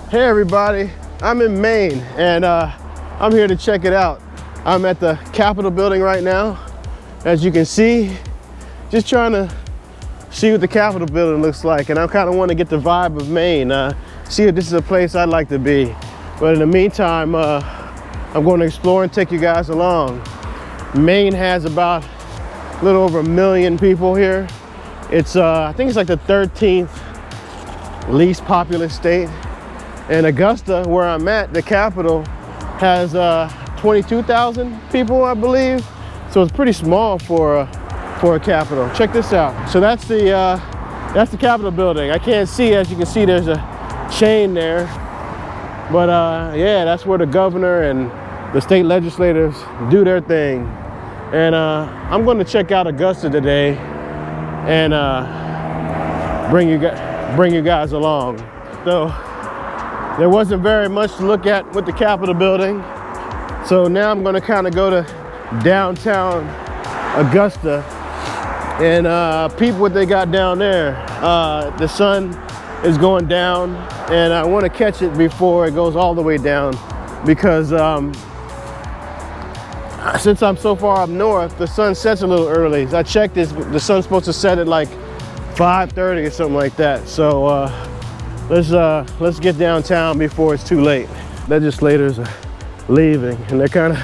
Hey everybody, I'm in Maine and I'm here to check it out. I'm at the Capitol Building right now. As you can see, just trying to see what the Capitol Building looks like, and I kind of want to get the vibe of Maine, see if this is a place I'd like to be. But in the meantime, I'm going to explore and take you guys along. Maine has about a little over 1 million people here. It's I think it's like the 13th least populous state. And Augusta, where I'm at, the capital, has 22,000 people, I believe. So it's pretty small for a capital. Check this out. So that's the Capitol Building. I can't see, as you can see, there's a chain there. But yeah, that's where the governor and the state legislators do their thing. And I'm going to check out Augusta today and bring you guys along. So there wasn't very much to look at with the Capitol Building. So now I'm gonna kind of go to downtown Augusta and peep what they got down there. The sun is going down and I want to catch it before it goes all the way down, because since I'm so far up north, the sun sets a little early. I checked this, the sun's supposed to set at like 5:30 or something like that. So let's get downtown before it's too late. Legislators are leaving and they're kind of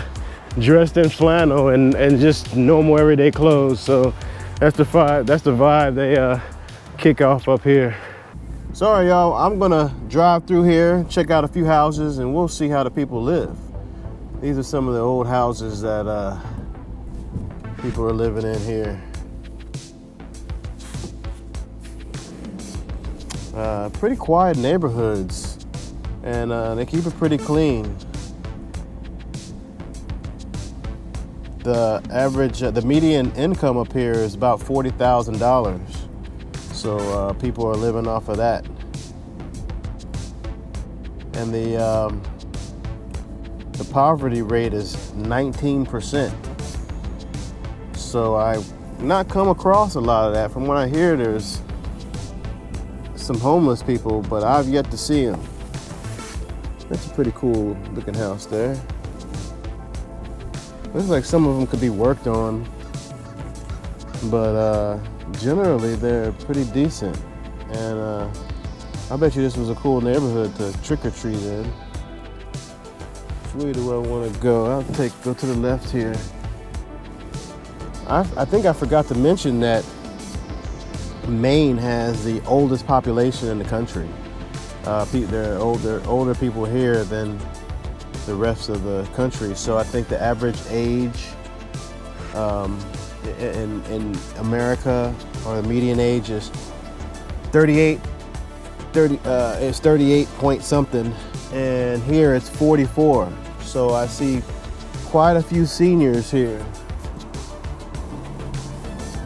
dressed in flannel and just normal everyday clothes. So that's the vibe they kick off up here. Sorry y'all, I'm gonna drive through here, check out a few houses, and we'll see how the people live. These are some of the old houses that people are living in here. Pretty quiet neighborhoods, and they keep it pretty clean. The average, the median income up here is about $40,000. So people are living off of that. And the poverty rate is 19%. So I've not come across a lot of that. From what I hear, there's some homeless people, but I've yet to see them. That's a pretty cool looking house there. Looks like some of them could be worked on, but generally they're pretty decent. And I bet you this was a cool neighborhood to trick-or-treat in. Which way do I want to go? I'll go to the left here. I think I forgot to mention that Maine has the oldest population in the country. There are older people here than the rest of the country. So I think the average age in America, or the median age, is 38 point something, and here it's 44. So I see quite a few seniors here.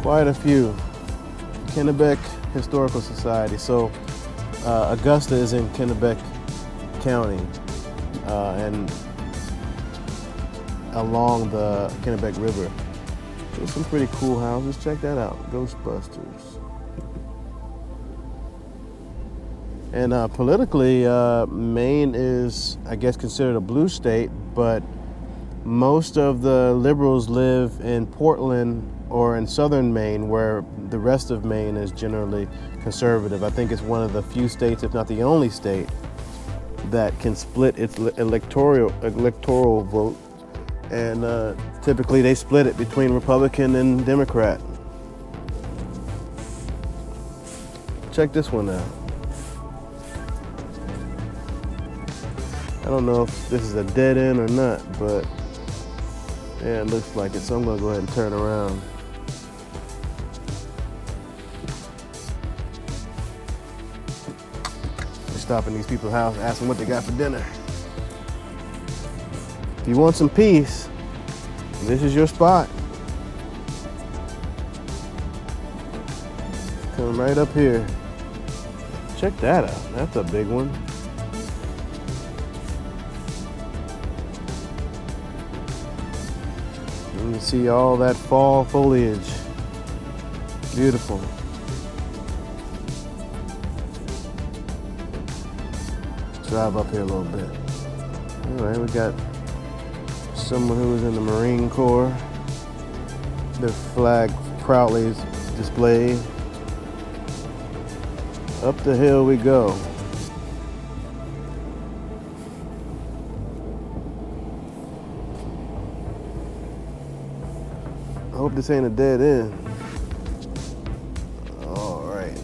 Quite a few. Kennebec Historical Society. So Augusta is in Kennebec County and along the Kennebec River. There's some pretty cool houses. Check that out, Ghostbusters. And politically, Maine is, I guess, considered a blue state, but most of the liberals live in Portland or in southern Maine, where the rest of Maine is generally conservative. I think it's one of the few states, if not the only state, that can split its electoral vote. And typically they split it between Republican and Democrat. Check this one out. I don't know if this is a dead end or not, but yeah, it looks like it. So I'm gonna go ahead and turn around. Stopping these people's house, asking what they got for dinner. If you want some peace, this is your spot. Come right up here. Check that out. That's a big one. You can see all that fall foliage. Beautiful. drive up here a little bit. Anyway, we got someone who was in the Marine Corps. Their flag proudly is displayed. Up the hill we go. I hope this ain't a dead end. All right.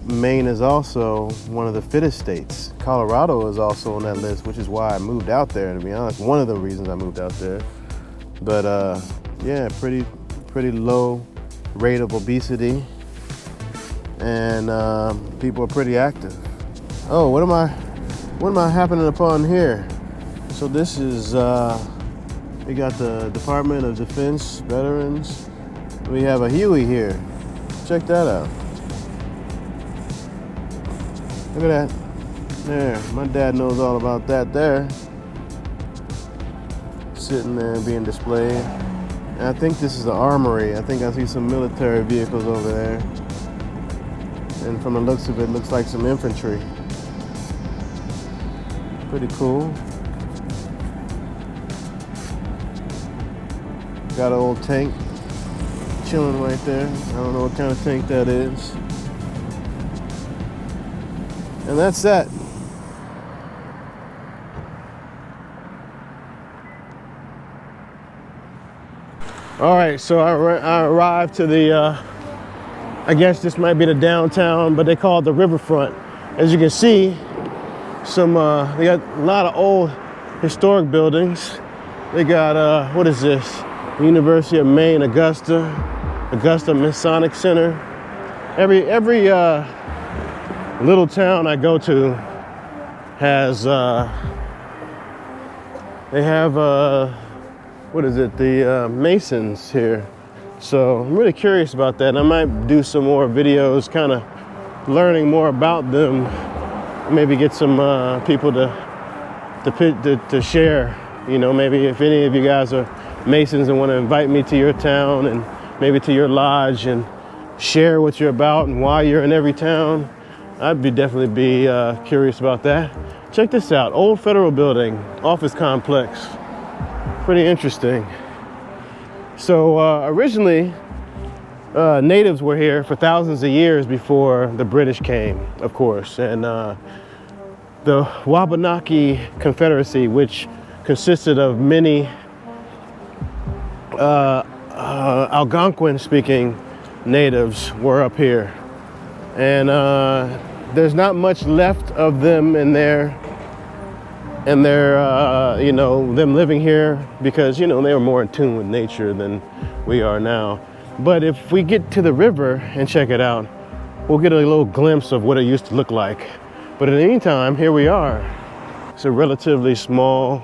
Maine is also one of the fittest states. Colorado is also on that list, which is why I moved out there, to be honest. One of the reasons I moved out there. But yeah, pretty low rate of obesity, and people are pretty active. Oh, what am I happening upon here? So this is we got the Department of Defense Veterans. We have a Huey here. Check that out. Look at that. There, my dad knows all about that there. Sitting there being displayed. And I think this is the armory. I think I see some military vehicles over there. And from the looks of it, looks like some infantry. Pretty cool. Got an old tank chilling right there. I don't know what kind of tank that is. And that's that. All right, so I arrived to the, I guess this might be the downtown, but they call it the riverfront. As you can see, they got a lot of old historic buildings. They got, what is this? University of Maine, Augusta Masonic Center. Every little town I go to has, they have, what is it, the Masons here. So I'm really curious about that. And I might do some more videos kind of learning more about them. Maybe get some people to share, you know, maybe if any of you guys are Masons and want to invite me to your town and maybe to your lodge and share what you're about and why you're in every town. I'd definitely be curious about that. Check this out, old federal building, office complex. Pretty interesting. So originally, natives were here for thousands of years before the British came, of course. And the Wabanaki Confederacy, which consisted of many Algonquin-speaking natives, were up here. And there's not much left of them in their you know, them living here because, you know, they were more in tune with nature than we are now. But if we get to the river and check it out, we'll get a little glimpse of what it used to look like. But in the meantime, here we are. It's a relatively small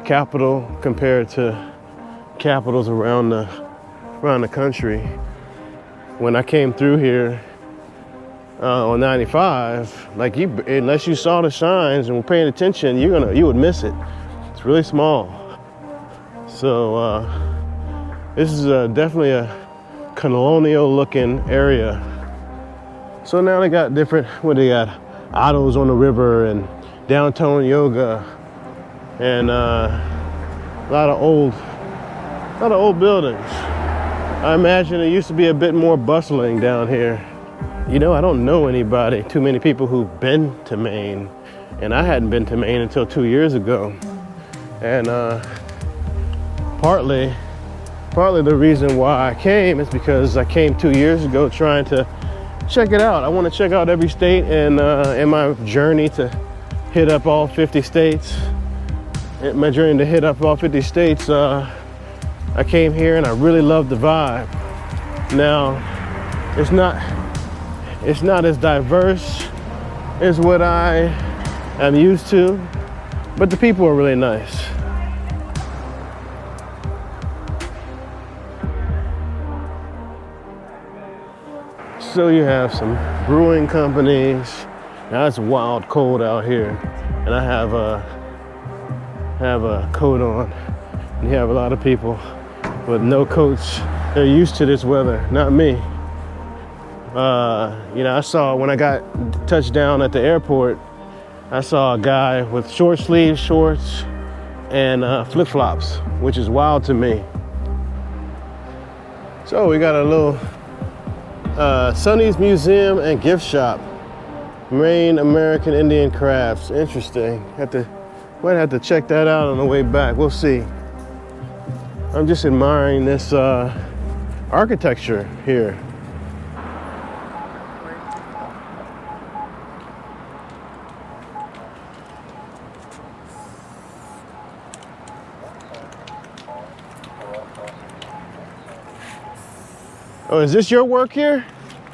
capital compared to capitals around the country. When I came through here on 95, like unless you saw the signs and were paying attention, you would miss it. It's really small. So this is definitely a colonial looking area. So now they got different, they got autos on the river and downtown yoga and a lot of old buildings. I imagine it used to be a bit more bustling down here. You know, I don't know too many people who've been to Maine, and I hadn't been to Maine until 2 years ago. And partly the reason why I came is because I came 2 years ago trying to check it out. I want to check out every state, and in my journey to hit up all 50 states, I came here and I really loved the vibe. Now, it's not as diverse as what I am used to, but the people are really nice. So you have some brewing companies. Now it's wild cold out here, and I have a coat on. And you have a lot of people with no coats. They're used to this weather, not me. You know, I saw when I got touched down at the airport, I saw a guy with short sleeve shorts and flip-flops, which is wild to me. So we got a little Sonny's Museum and Gift Shop. Maine American Indian Crafts. Interesting. Might have to check that out on the way back. We'll see. I'm just admiring this architecture here. Oh, is this your work here?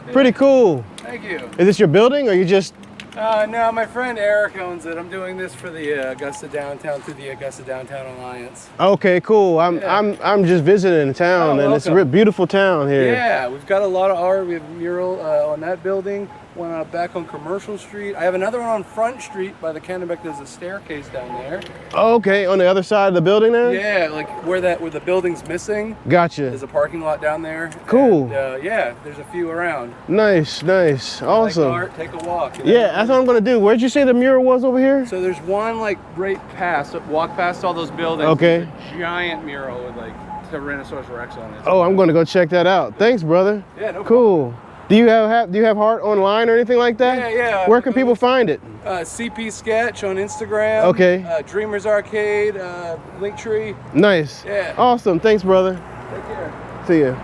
Yeah. Pretty cool. Thank you. Is this your building, or you just? No, my friend Eric owns it. I'm doing this for the Augusta Downtown through the Augusta Downtown Alliance. Okay, cool. I'm just visiting town, and it's a beautiful town here. Yeah, we've got a lot of art. We have a mural on that building. One back on Commercial Street. I have another one on Front Street by the Kennebec. There's a staircase down there. Okay, on the other side of the building there? Yeah, like where the building's missing. Gotcha. There's a parking lot down there. Cool. And, yeah, there's a few around. Nice, nice, awesome. Like art, take a walk. Yeah, that's what I'm gonna do. Where'd you say the mural was over here? So there's one like right past, walk past all those buildings. Okay. There's a giant mural with like Tyrannosaurus Rex on it. Oh, I'm gonna go check that out. Thanks, brother. Yeah, no problem. Cool. Do you have art online or anything like that? Yeah, yeah. Where can people find it? CP Sketch on Instagram. Okay. Dreamers Arcade, Linktree. Nice. Yeah. Awesome. Thanks, brother. Take care. See ya.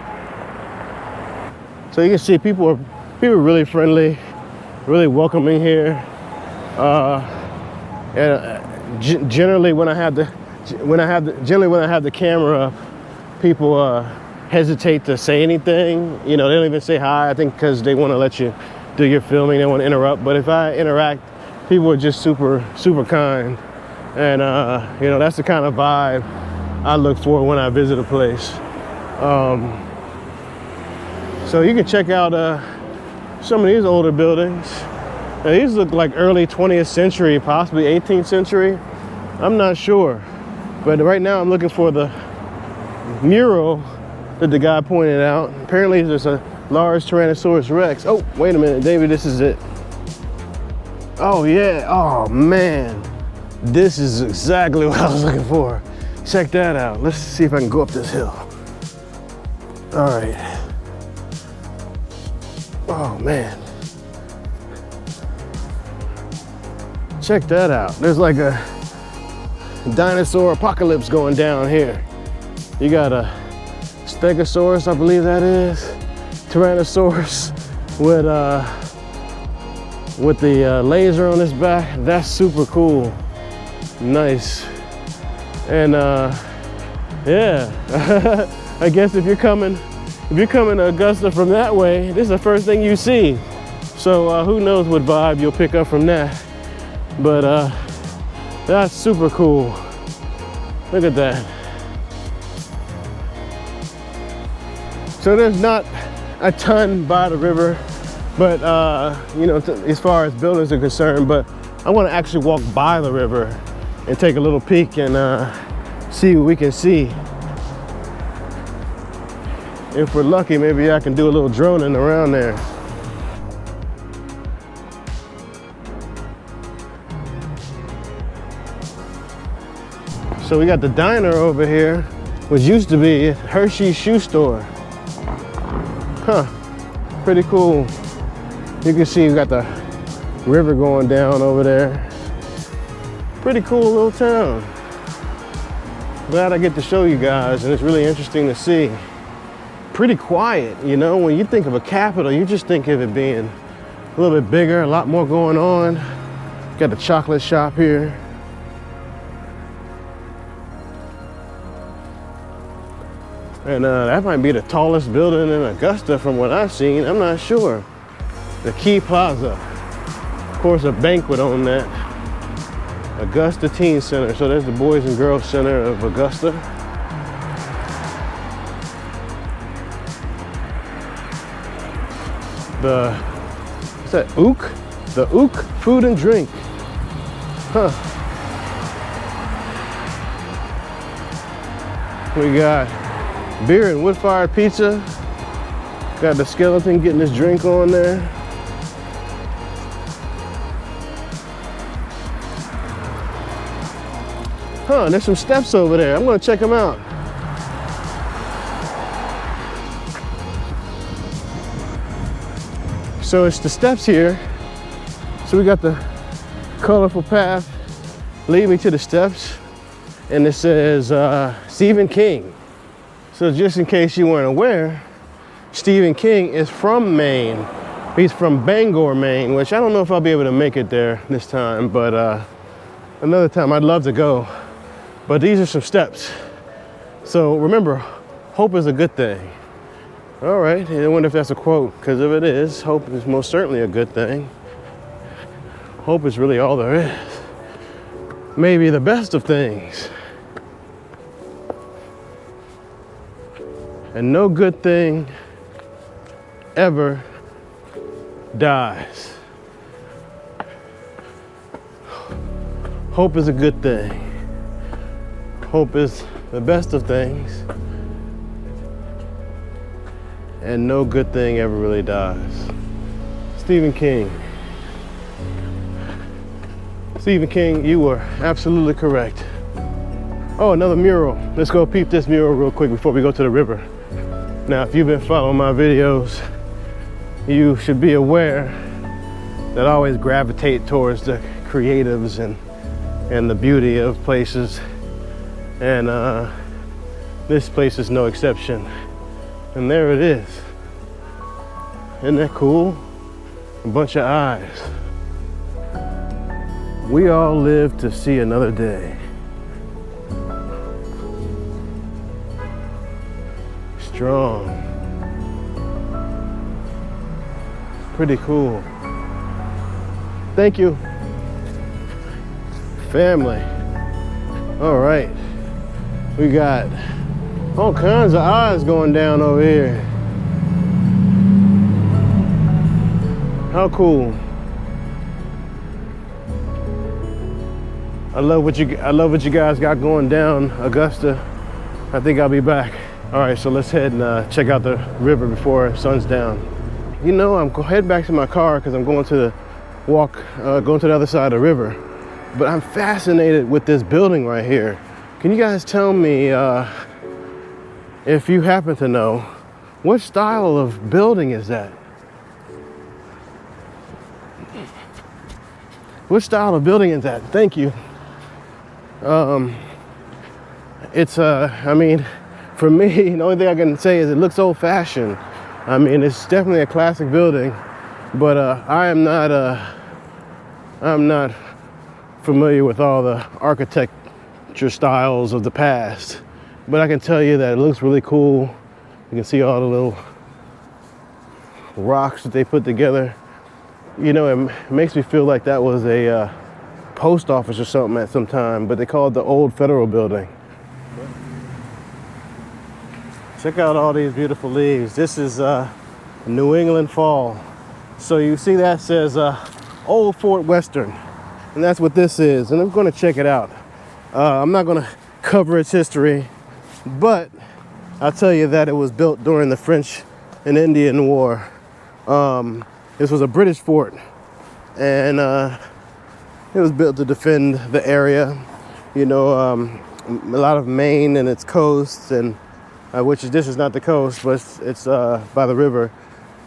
So you can see people are really friendly, really welcoming here. Generally when I have the camera up, people hesitate to say anything. You know, they don't even say hi, I think because they want to let you do your filming, they want to interrupt. But if I interact, people are just super kind. And you know, that's the kind of vibe I look for when I visit a place. So you can check out some of these older buildings. Now, these look like early 20th century, possibly 18th century. I'm not sure. But right now I'm looking for the mural that the guy pointed out. Apparently there's a large Tyrannosaurus Rex. Oh, wait a minute, David, this is it. Oh yeah, oh man. This is exactly what I was looking for. Check that out. Let's see if I can go up this hill. All right. Oh man. Check that out. There's like a dinosaur apocalypse going down here. You got a Stegosaurus, I believe that is. Tyrannosaurus with the laser on his back. That's super cool. Nice. And yeah, I guess if you're coming to Augusta from that way, this is the first thing you see. So who knows what vibe you'll pick up from that. But that's super cool. Look at that. So there's not a ton by the river, but you know, as far as buildings are concerned, but I want to actually walk by the river and take a little peek and see what we can see. If we're lucky, maybe I can do a little droning around there. So we got the diner over here, which used to be Hershey's shoe store. Huh, pretty cool. You can see you got the river going down over there. Pretty cool little town. Glad I get to show you guys, and it's really interesting to see. Pretty quiet, you know, when you think of a capital, you just think of it being a little bit bigger, a lot more going on. Got the chocolate shop here. And that might be the tallest building in Augusta from what I've seen. I'm not sure. The Key Plaza. Of course, a banquet on that. Augusta Teen Center. So there's the Boys and Girls Center of Augusta. What's that, Ook? The Ook Food and Drink. Huh. We got beer and wood-fired pizza, Got the skeleton getting his drink on there. Huh, there's some steps over there. I'm gonna check them out. So it's the steps here. So we got the colorful path leading me to the steps. And it says Stephen King. So just in case you weren't aware, Stephen King is from Maine. He's from Bangor, Maine, which I don't know if I'll be able to make it there this time, but another time I'd love to go. But these are some steps. So remember, hope is a good thing. All right, I wonder if that's a quote, because if it is, hope is most certainly a good thing. Hope is really all there is. Maybe the best of things. And no good thing ever dies. Hope is a good thing. Hope is the best of things. And no good thing ever really dies. Stephen King. Stephen King, you were absolutely correct. Oh, another mural. Let's go peep this mural real quick before we go to the river. Now, if you've been following my videos, you should be aware that I always gravitate towards the creatives and the beauty of places. And this place is no exception. And there it is. Isn't that cool? A bunch of eyes. We all live to see another day. Strong. Pretty cool. Thank you. Family. All right. We got all kinds of eyes going down over here. How cool. I love what you guys got going down, Augusta. I think I'll be back. All right, so let's head and check out the river before sun's down. You know, I'm heading back to my car because I'm going to the going to the other side of the river. But I'm fascinated with this building right here. Can you guys tell me, if you happen to know, what style of building is that? What style of building is that? Thank you. It's, I mean, for me, the only thing I can say is it looks old-fashioned. I mean, it's definitely a classic building, but I'm not familiar with all the architecture styles of the past. But I can tell you that it looks really cool. You can see all the little rocks that they put together. You know, it makes me feel like that was a post office or something at some time, but they call it the old Federal Building. Check out all these beautiful leaves. This is New England fall. So you see that says Old Fort Western, and that's what this is. And I'm going to check it out. I'm not going to cover its history, but I'll tell you that it was built during the French and Indian War. This was a British fort, and it was built to defend the area. You know, a lot of Maine and its coasts, and this is not the coast, but it's by the river.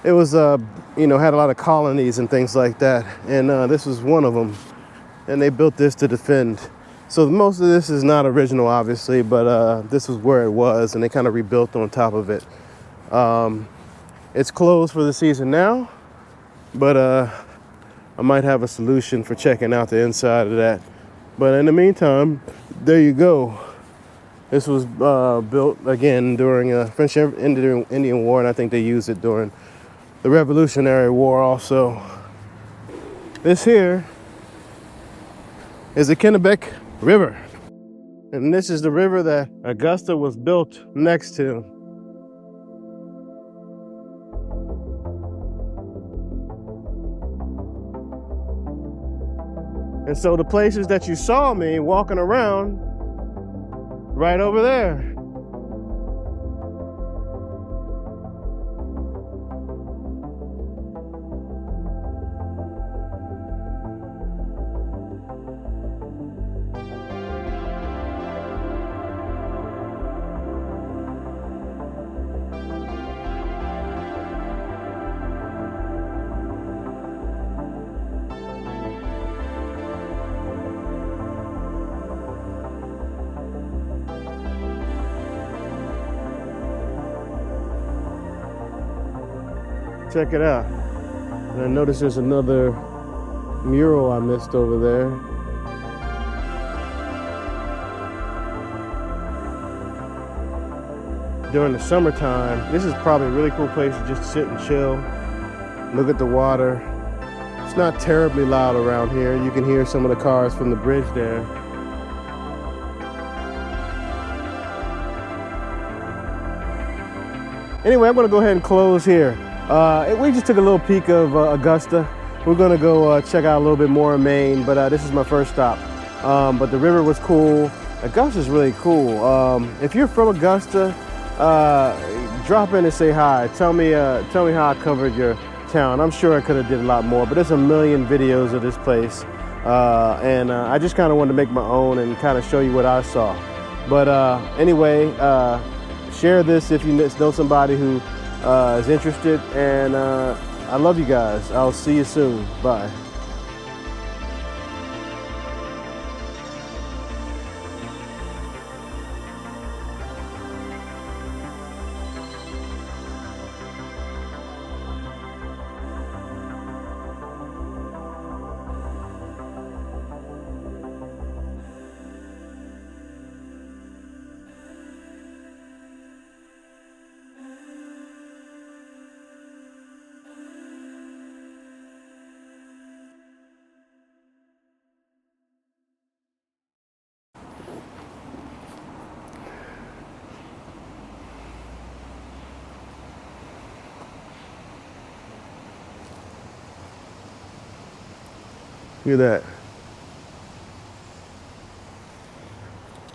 It was, you know, had a lot of colonies and things like that, and this was one of them. And they built this to defend. So most of this is not original, obviously, but this was where it was, and they kind of rebuilt on top of it. It's closed for the season now, but I might have a solution for checking out the inside of that. But in the meantime, there you go. This was built again during the French Indian War, and I think they used it during the Revolutionary War also. This here is the Kennebec River. And this is the river that Augusta was built next to. And so the places that you saw me walking around, right over there. check it out. And I noticed there's another mural I missed over there. During the summertime, this is probably a really cool place to just sit and chill, look at the water. It's not terribly loud around here. You can hear some of the cars from the bridge there. Anyway, I'm gonna go ahead and close here. We just took a little peek of Augusta. We're gonna go check out a little bit more of Maine, but this is my first stop. But the river was cool. Augusta's really cool. If you're from Augusta, drop in and say hi. Tell me how I covered your town. I'm sure I could have did a lot more, but there's a million videos of this place. And I just kind of wanted to make my own and kind of show you what I saw. But anyway, share this if you know somebody who is interested, and I love you guys. I'll see you soon. Bye. Look at that.